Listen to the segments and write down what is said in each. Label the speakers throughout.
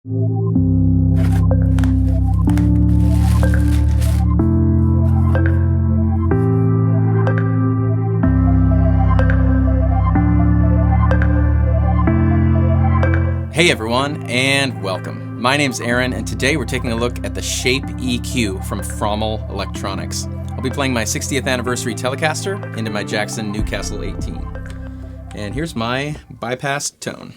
Speaker 1: Hey everyone, and welcome. My name's Aaron, and today we're taking a look at the Shape EQ from Fromel Electronics. I'll be playing my 60th anniversary Telecaster into my Jackson Newcastle 18. And here's my bypassed tone.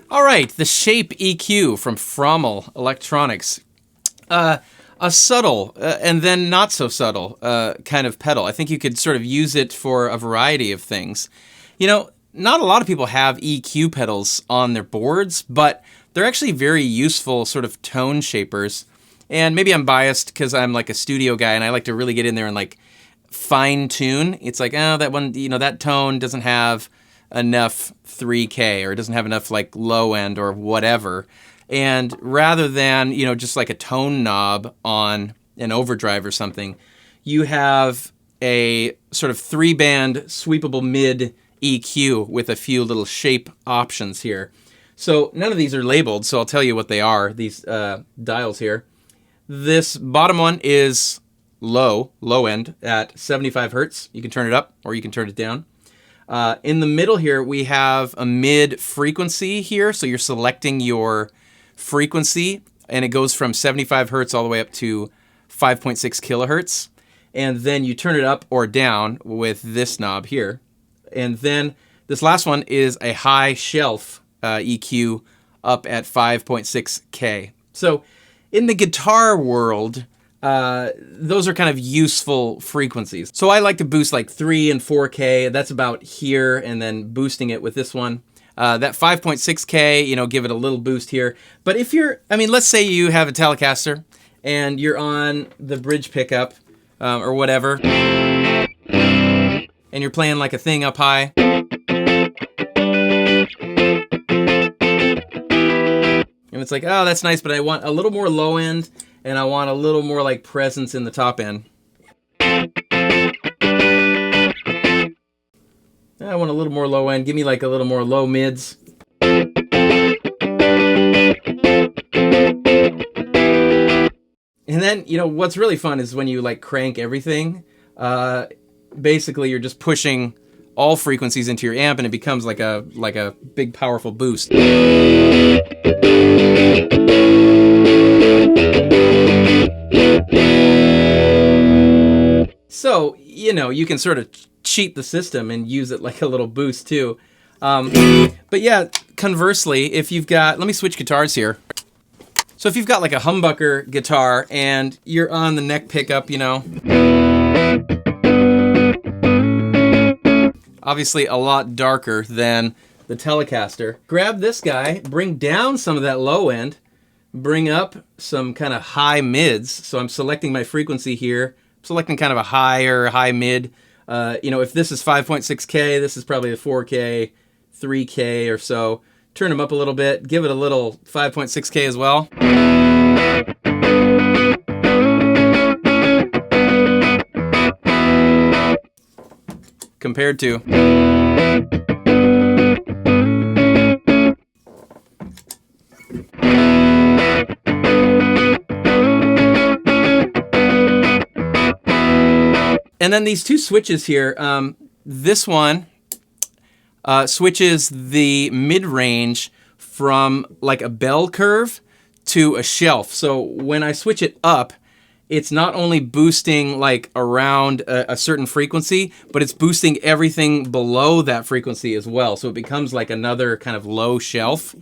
Speaker 1: All right, the Shape EQ from Fromel Electronics. A subtle and then not so subtle kind of pedal. I think you could sort of use it for a variety of things. You know, not a lot of people have EQ pedals on their boards, but they're actually very useful sort of tone shapers. And maybe I'm biased because I'm like a studio guy and I like to really get in there and like fine tune. It's like, oh, that one, you know, that tone doesn't have enough 3K or it doesn't have enough like low end or whatever. And rather than, just like a tone knob on an overdrive or something, you have a sort of 3-band sweepable mid EQ with a few little shape options here. So none of these are labeled, so I'll tell you what they are, these dials here. This bottom one is low end at 75 hertz. You can turn it up or you can turn it down. In the middle here, we have a mid frequency here. So you're selecting your frequency, and it goes from 75 hertz all the way up to 5.6 kilohertz. And then you turn it up or down with this knob here. And then this last one is a high shelf EQ up at 5.6K. So in the guitar world, those are kind of useful frequencies. So I like to boost like 3 and 4K. That's about here, and then boosting it with this one. That 5.6K, give it a little boost here. But if let's say you have a Telecaster and you're on the bridge pickup or whatever, and you're playing like a thing up high. And it's like, oh, that's nice, but I want a little more low end, and I want a little more like presence in the top end. I want a little more low end. Give me like a little more low mids. And then, what's really fun is when you like crank everything. Basically, you're just pushing all frequencies into your amp, and it becomes like a big powerful boost. So, you can sort of cheat the system and use it like a little boost too. But yeah, conversely, if you've got, let me switch guitars here. So if you've got like a humbucker guitar and you're on the neck pickup, obviously a lot darker than the Telecaster. Grab this guy, bring down some of that low end, bring up some kind of high mids. So I'm selecting my frequency here, selecting kind of a high mid. If this is 5.6K, this is probably a 4K, 3K or so. Turn them up a little bit, give it a little 5.6K as well. Compared to. And then these two switches here, this one switches the mid-range from like a bell curve to a shelf. So when I switch it up, it's not only boosting like around a certain frequency, but it's boosting everything below that frequency as well. So it becomes like another kind of low shelf.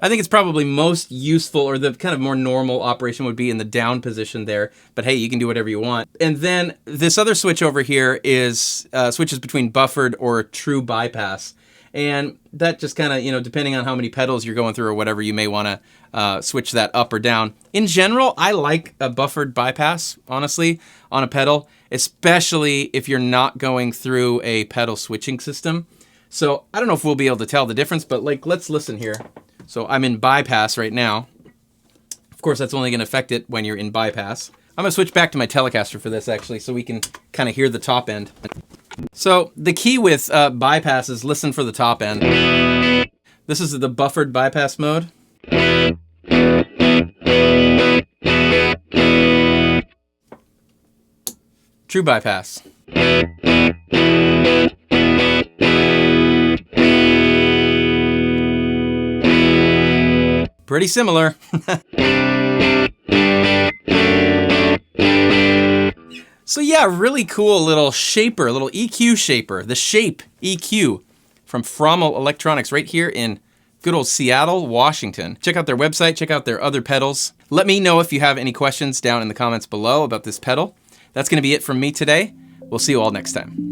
Speaker 1: I think it's probably most useful, or the kind of more normal operation would be in the down position there, but hey, you can do whatever you want. And then this other switch over here is switches between buffered or true bypass. And that just kind of, depending on how many pedals you're going through or whatever, you may want to switch that up or down. In general, I like a buffered bypass, honestly, on a pedal, especially if you're not going through a pedal switching system. So I don't know if we'll be able to tell the difference, but let's listen here. So I'm in bypass right now. Of course, that's only going to affect it when you're in bypass. I'm going to switch back to my Telecaster for this, actually, so we can kind of hear the top end. So the key with bypass is listen for the top end. This is the buffered bypass mode. True bypass. Pretty similar. So yeah, really cool little shaper, little EQ shaper, the Shape EQ from Fromel Electronics right here in good old Seattle, Washington. Check out their website, check out their other pedals. Let me know if you have any questions down in the comments below about this pedal. That's going to be it from me today. We'll see you all next time.